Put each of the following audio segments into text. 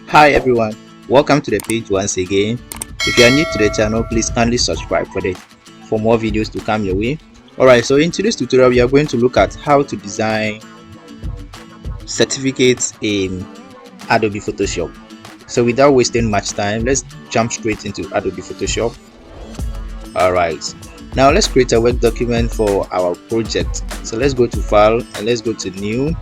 Hi everyone, welcome to the page once again. If you are new to the channel, please kindly subscribe for more videos to come your way. Alright, so in today's tutorial we are going to look at how to design certificates in Adobe Photoshop. So without wasting much time, let's jump straight into Adobe Photoshop. Alright, now let's create a work document for our project. So let's go to file and let's go to new,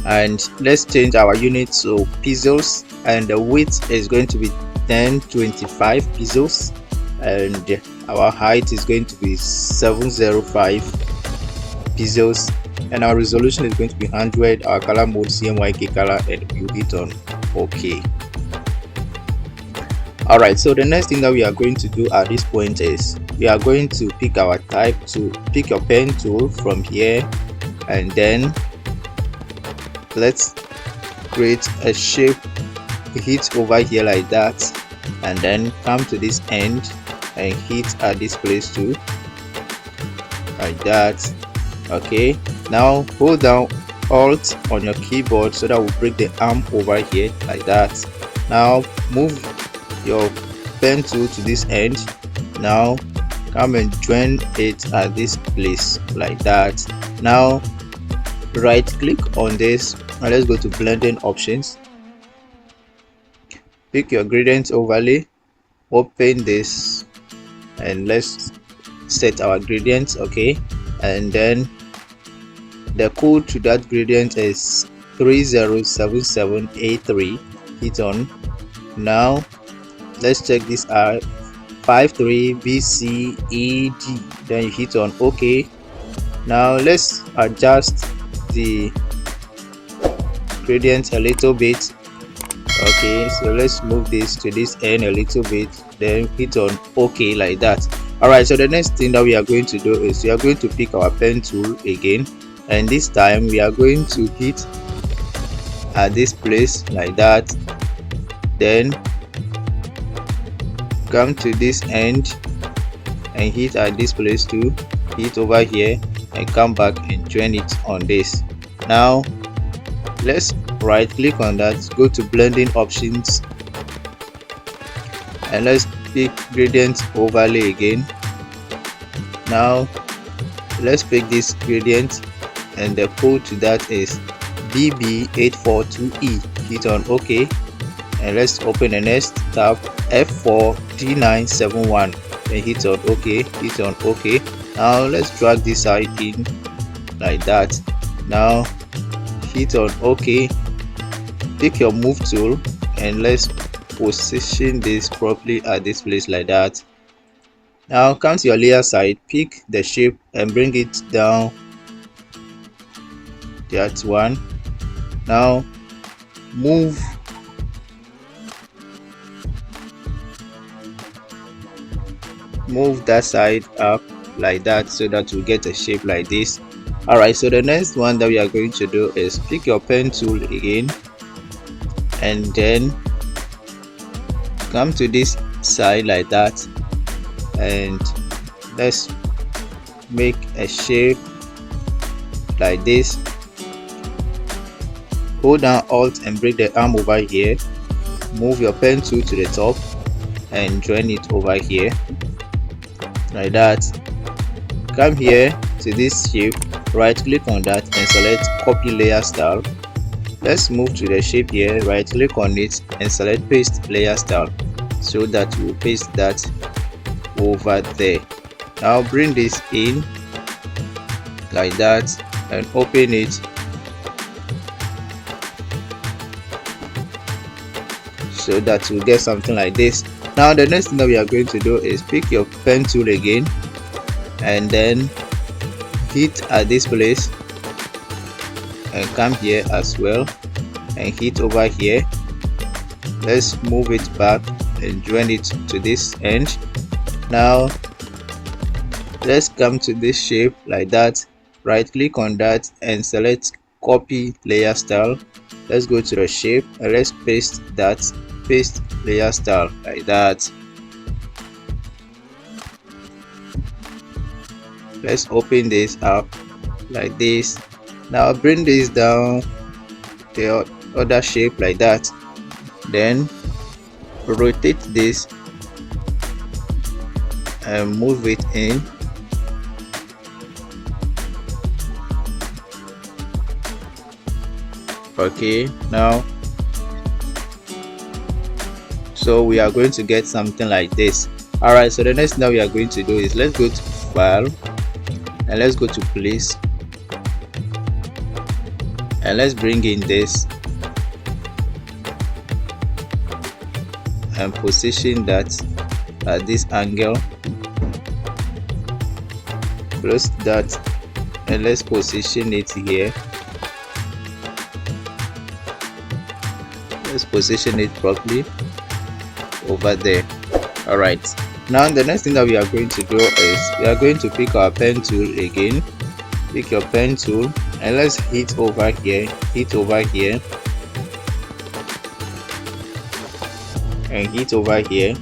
and let's change our unit to pixels, and the width is going to be 1025 pixels, and our height is going to be 705 pixels, and our resolution is going to be 100. Our color mode CMYK color, and you hit on OK. Alright, so the next thing that we are going to do at this point is we are going to pick our type. To pick your pen tool from here, and then let's create a shape. Hit over here like that, and then come to this end and hit at this place too, like that. Okay, now hold down Alt on your keyboard so that will break the arm over here like that. Now move your pen tool to this end. Now come and join it at this place like that. Now right click on this and let's go to blending options. Pick your gradient overlay, open this, and let's set our gradients. Okay, and then the code to that gradient is 3077A3. hit on. Now let's check this out, 53BCED, then you hit on OK. Now let's adjust the gradient a little bit. Okay, so let's move this to this end a little bit, then hit on OK like that. Alright, so the next thing that we are going to do is we are going to pick our pen tool again, and this time we are going to hit at this place like that, then come to this end and hit at this place too, hit over here and come back and join it on this. Now let's right click on that, go to blending options, and let's pick gradient overlay again. Now let's pick this gradient, and the code to that is BB842E. hit on OK, and let's open the next tab, F4D971, and hit on OK. hit on OK. Now let's drag this side in like that. Now hit on OK. Pick your move tool and let's position this properly at this place like that. Now come to your layer side, pick the shape and bring it down, that one. Now move that side up like that so that you get a shape like this. Alright, so the next one that we are going to do is pick your pen tool again, and then come to this side like that, and let's make a shape like this. Hold down Alt and break the arm over here. Move your pen tool to the top and join it over here like that. Come here to this shape, right click on that and select copy layer style. Let's move to the shape here, right click on it and select paste layer style, so that we'll paste that over there. Now bring this in like that and open it, so that we'll get something like this. Now the next thing that we are going to do is pick your pen tool again, and then hit at this place and come here as well and hit over here. Let's move it back and join it to this end. Now let's come to this shape like that, right click on that and select copy layer style. Let's go to the shape and let's paste that, paste layer style like that. Let's open this up like this. Now bring this down the other shape like that. then rotate this and move it in. Okay, now so we are going to get something like this. All right, so the next thing that we are going to do is let's go to file and let's go to place and let's bring in this and position that at this angle. Close that and let's position it here. Let's position it properly over there. All right, now the next thing that we are going to do is we are going to pick our pen tool again. Pick your pen tool and let's hit over here, and hit over here.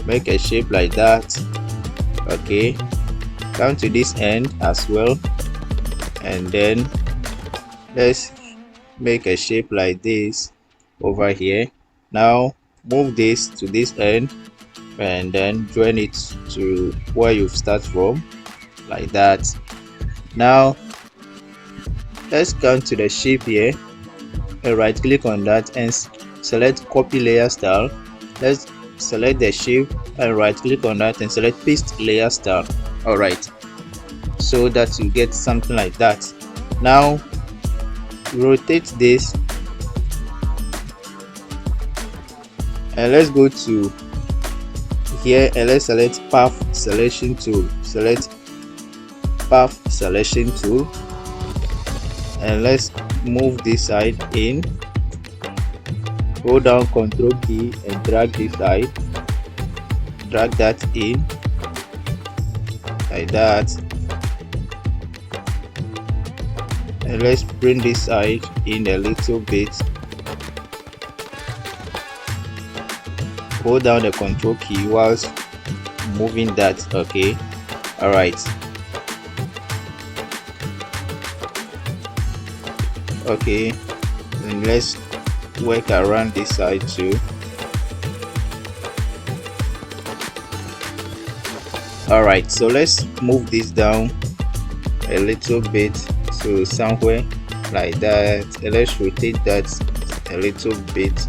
Make a shape like that. Okay, down to this end as well, and then let's make a shape like this over here. Now move this to this end and then join it to where you start from, like that. Now let's come to the shape here and right click on that and select copy layer style. Let's select the shape and right click on that and select paste layer style. All right, so that you get something like that. Now rotate this and let's go to here and let's select path selection tool. Select path selection tool and let's move this side in. Hold down Ctrl key and drag this side, drag that in like that, and let's bring this side in a little bit. Hold down the Ctrl key whilst moving that. Okay, all right. Okay, and let's work around this side too. All right, so let's move this down a little bit to somewhere like that, and let's rotate that a little bit.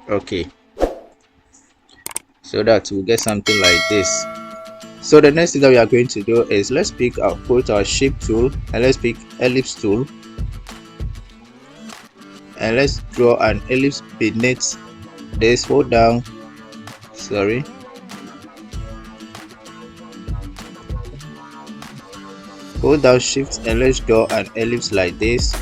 Okay, so that we'll get something like this. So the next thing that we are going to do is let's pick our shape tool and let's pick ellipse tool and let's draw an ellipse beneath this. Hold down, hold down shift and let's draw an ellipse like this,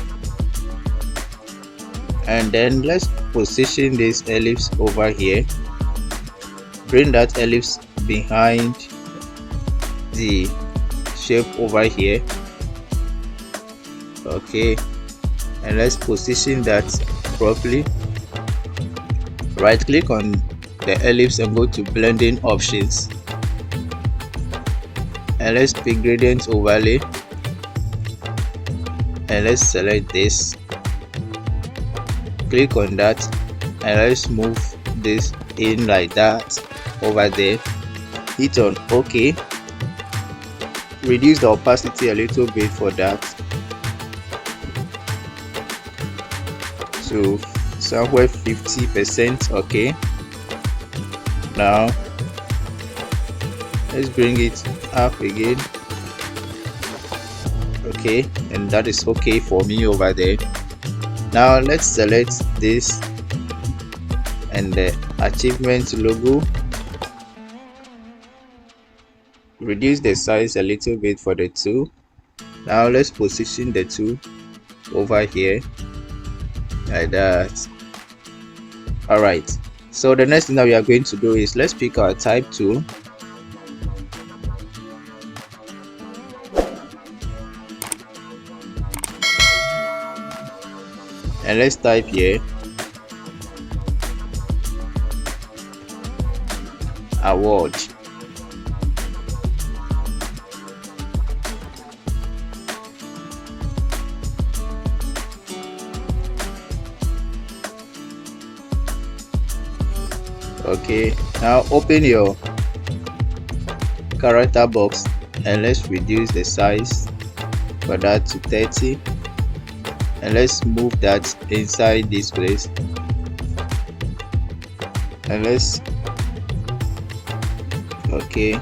and then let's position this ellipse over here. Bring that ellipse behind the shape over here. Okay, and let's position that properly. Right click on the ellipse and go to blending options and let's pick gradient overlay and let's select this. Click on that and let's move this in like that over there. Hit on OK. Reduce the opacity a little bit for that to somewhere 50%. Okay, now let's bring it up again. Okay, and that is okay for me over there. Now let's select this and the achievement logo. Reduce the size a little bit for the two. Now let's position the two over here like that. All right, so the next thing that we are going to do is let's pick our type tool and let's type here award. Okay, now open your character box and let's reduce the size for that to 30, and let's move that inside this place, and let's okay,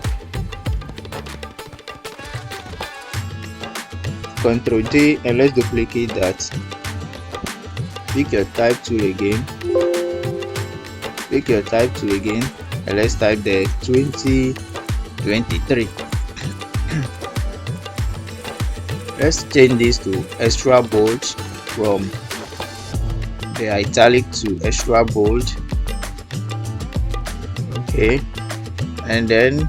Ctrl D and let's duplicate that. Pick your type tool again, and let's type the 2023. Let's change this to extra bold from the italic to extra bold. Okay, and then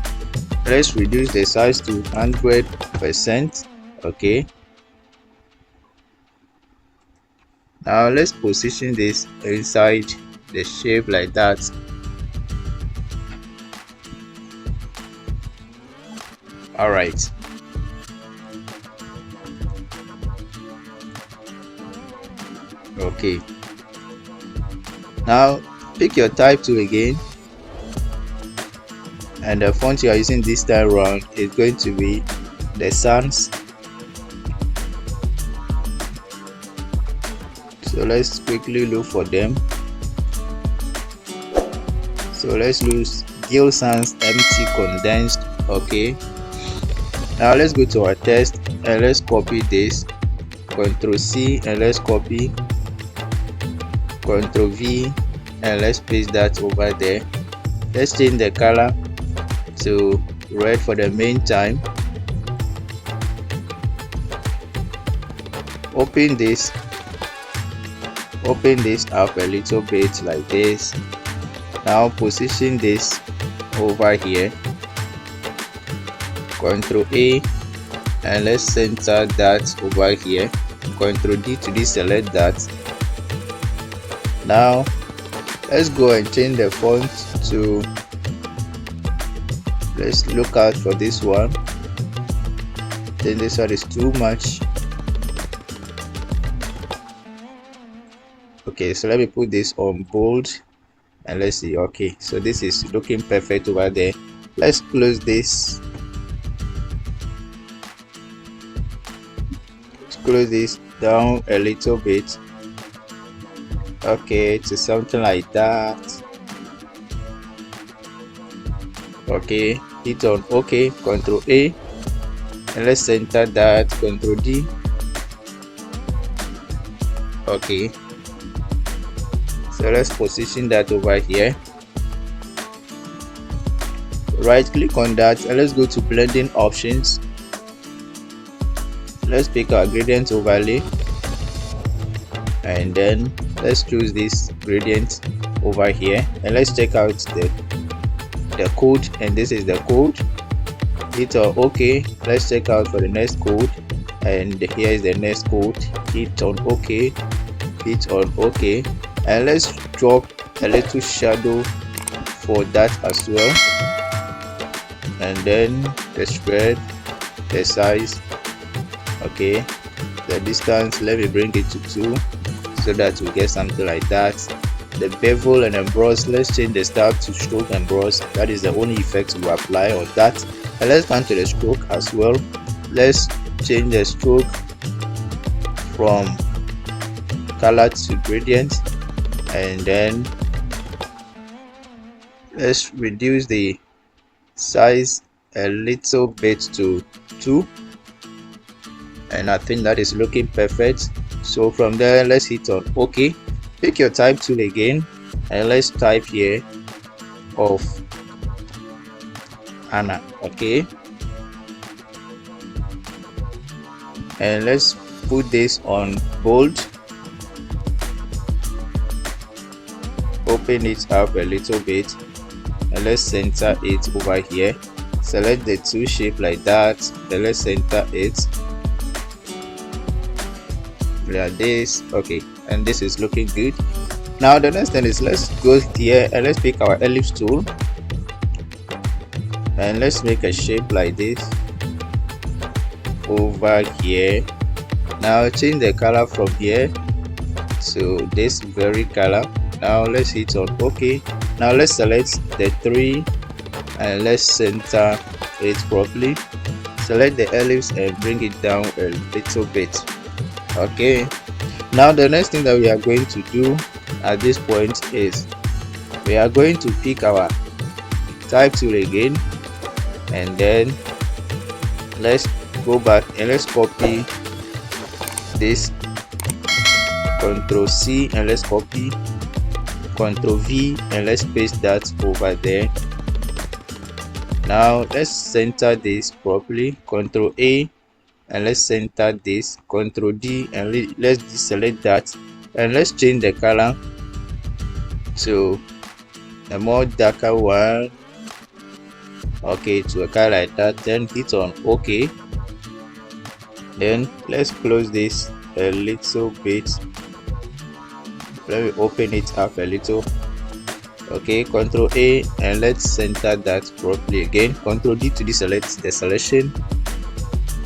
let's reduce the size to 100%. Okay, now let's position this inside the shape like that. All right, okay, now pick your type tool again, and the font you are using this time around is going to be the Sans. So let's quickly look for them. So let's use Gill Sans empty condensed. Okay, now let's go to our text and let's copy this, Ctrl C, and let's copy, Ctrl V, and let's paste that over there. Let's change the color to red for the meantime. Open this up a little bit like this. Now position this over here, Ctrl A, and let's center that over here, Ctrl D to deselect that. Now let's go and change the font to, let's look out for this one. Then this one is too much. Okay, so let me put this on bold and let's see. Okay, so this is looking perfect over there. Let's close this. Let's close this down a little bit. Okay, to something like that. Okay, hit on OK, Ctrl A, and let's center that, Ctrl D. Okay, so let's position that over here. Right click on that and let's go to blending options. Let's pick our gradient overlay, and then let's choose this gradient over here, and let's check out the code, and this is the code. Hit on OK. Let's check out for the next code, and here is the next code. Hit on OK, hit on OK, and let's drop a little shadow for that as well, and then the spread, the size. Okay, the distance, let me bring it to 2 so that we get something like that. The bevel and emboss, let's change the style to stroke and emboss. That is the only effect we apply on that. And let's come to the stroke as well. Let's change the stroke from color to gradient, and then let's reduce the size a little bit to 2, and I think that is looking perfect. So from there, let's hit on OK. Pick your type tool again, and let's type here of Anna. Okay, and let's put this on bold. Open it up a little bit, and let's center it over here. Select the two shape like that, then let's center it like this. Okay, and this is looking good. Now the next thing is, let's go here and let's pick our ellipse tool, and let's make a shape like this over here. Now change the color from here to this very color. Now let's hit on OK, Now let's select the 3 and let's center it properly. Select the ellipse and bring it down a little bit. Okay, now the next thing that we are going to do at this point is we are going to pick our type tool again, and then let's go back and let's copy this, Ctrl C, and let's copy, Ctrl V, and let's paste that over there. Now let's center this properly, Ctrl A, and let's center this, Ctrl D, and let's deselect that, and let's change the color to a more darker one. Okay, to a color like that, then hit on OK. Then let's close this a little bit. Let me open it up a little. Okay, Ctrl A, and let's center that properly again. Ctrl D to deselect the selection.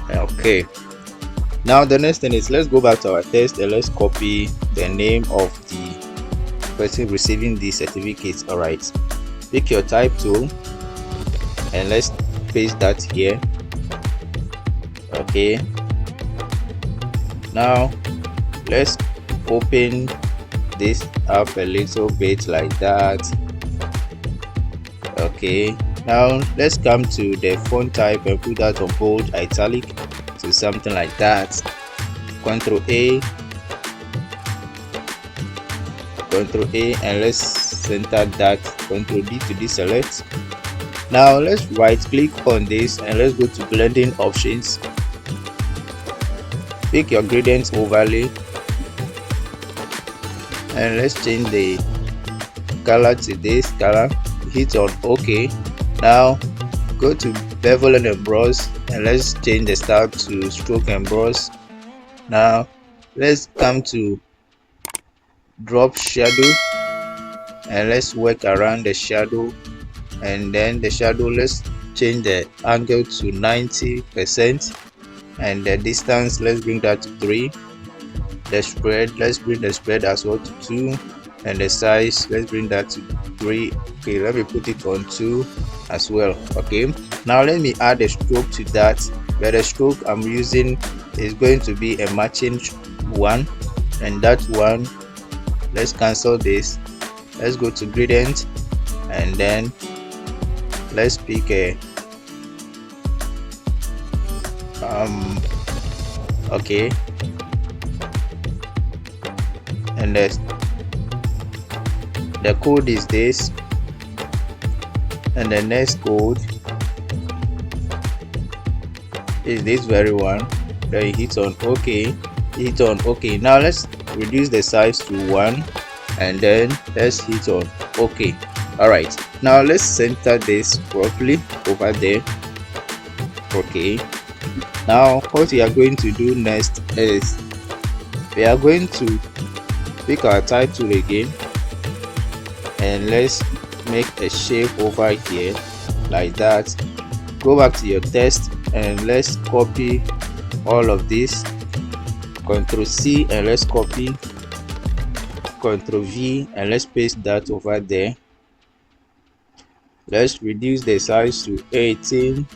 Okay, now the next thing is let's go back to our test and let's copy the name of the person receiving the certificate. All right, pick your type tool and let's paste that here. Okay, now let's open this up a little bit like that. Okay, now let's come to the font type and put that on bold italic to something like that. Ctrl A, Ctrl A, and let's center that. Ctrl D to deselect. Now let's right click on this and let's go to blending options. Pick your gradient overlay and let's change the color to this color. Hit on OK. Now go to bevel and emboss and let's change the style to stroke and brush. Now let's come to drop shadow and let's work around the shadow, and then the shadow, let's change the angle to 90%, and the distance, let's bring that to 3. The spread, let's bring the spread as well to 2, and the size, let's bring that to 3. Okay, let me put it on 2 as well. Okay, now let me add a stroke to that, but the stroke I'm using is going to be a matching one, and that one, let's cancel this. Let's go to gradient and then let's pick a okay, and the code is this, and the next code is this very one. Then you hit on OK. Hit on OK. Now let's reduce the size to 1, and then let's hit on OK. All right, now let's center this properly over there. Okay, now what we are going to do next is we are going to pick our type tool again, and let's make a shape over here like that. Go back to your text and let's copy all of this. Ctrl C, and let's copy. Ctrl V, and let's paste that over there. Let's reduce the size to 18,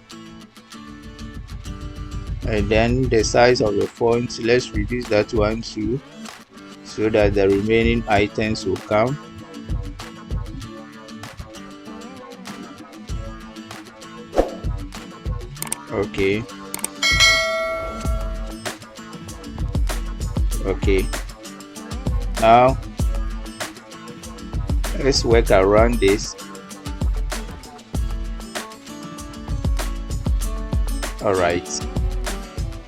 and then the size of the font, let's reduce that one too, so that the remaining items will come. Okay, okay, now let's work around this. All right,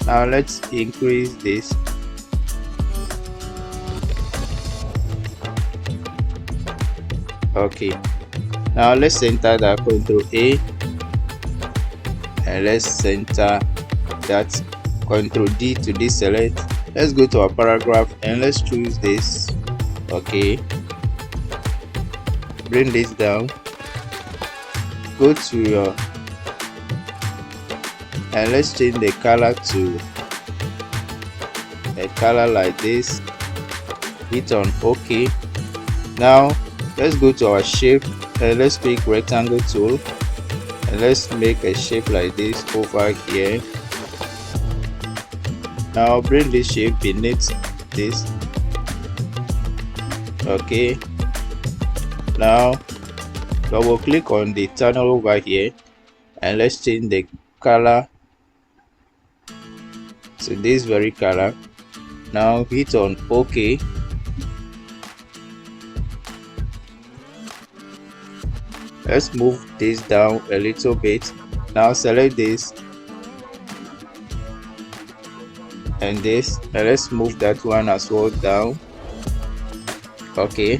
now let's increase this. Okay, now let's center that. Ctrl A, and let's center that. Ctrl D to deselect. Let's go to our paragraph and let's choose this. Okay, bring this down, go to your, and let's change the color to a color like this. Hit on OK. Now let's go to our shape let's pick rectangle tool and let's make a shape like this over here. Now bring this shape beneath this. Okay, now double click on the tunnel over here and let's change the color to this very color. Now hit on OK. Let's move this down a little bit. Now select this and this, and let's move that one as well down. Okay,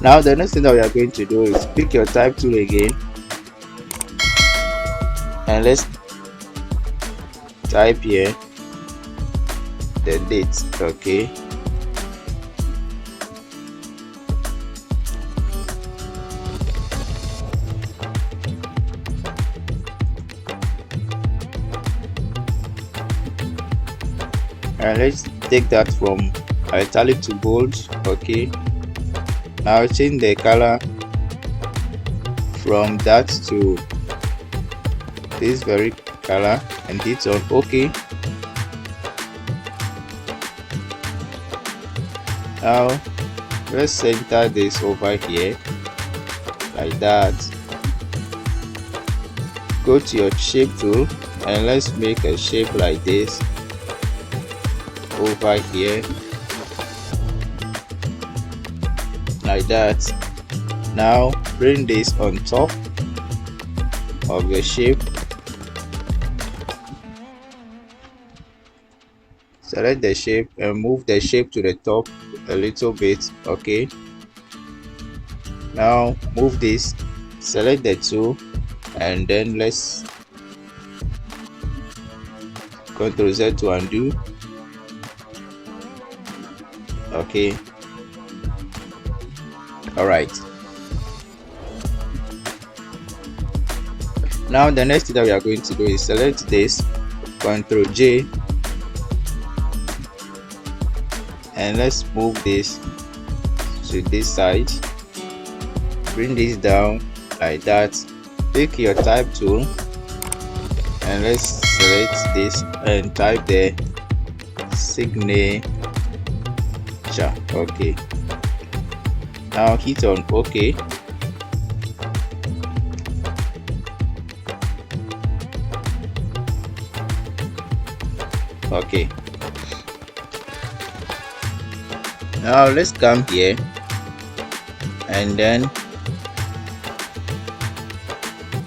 now the next thing that we are going to do is pick your type tool again and let's type here the date. Okay, and let's take that from italic to bold. Okay, now change the color from that to this very color and hit on OK. Now let's center this over here like that. Go to your shape tool and let's make a shape like this over here like that. Now bring this on top of the shape. Select the shape and move the shape to the top a little bit. Okay, now move this, select the tool, and then let's Ctrl Z to undo. Okay, all right. Now the next thing that we are going to do is select this, Ctrl J, and let's move this to this side. Bring this down like that. Pick your type tool and let's select this and type the signature. Okay, now hit on OK. Okay, now let's come here and then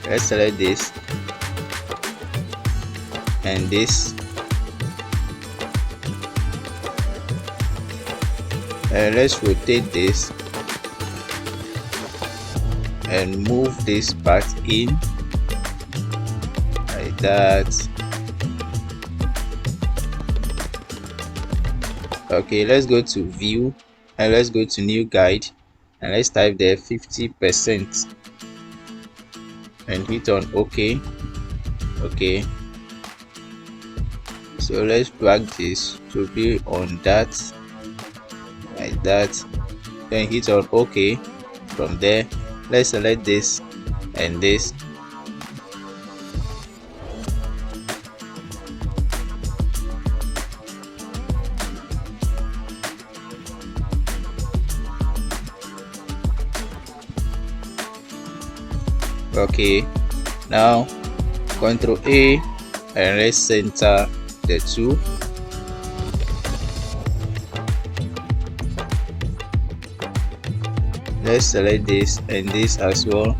let's select this and this, and let's rotate this and move this part in like that. Okay, let's go to view and let's go to new guide and let's type there 50% and hit on OK. Okay, so let's drag this to be on that like that, then hit on OK. From there let's select this and this. Okay, now Ctrl A and let's center the two. Let's select this and this as well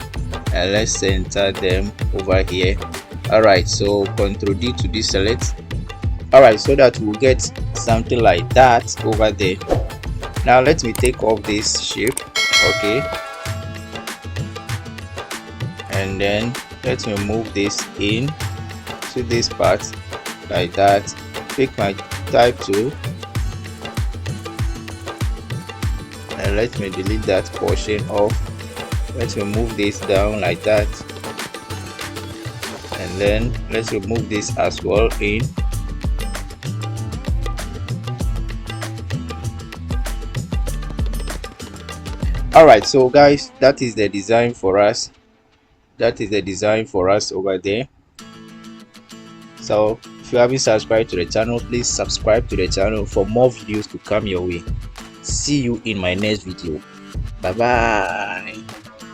and let's center them over here. Alright, so Ctrl D to deselect. Alright, so that we'll get something like that over there. Now let me take off this shape. Okay, and then let me move this in to this part like that. Pick my type tool and let me delete that portion off. Let me move this down like that, and then let's remove this as well in. All right, so guys, that is the design for us. That is the design for us over there. So if you haven't subscribed to the channel, please subscribe to the channel for more videos to come your way. See you in my next video. Bye bye.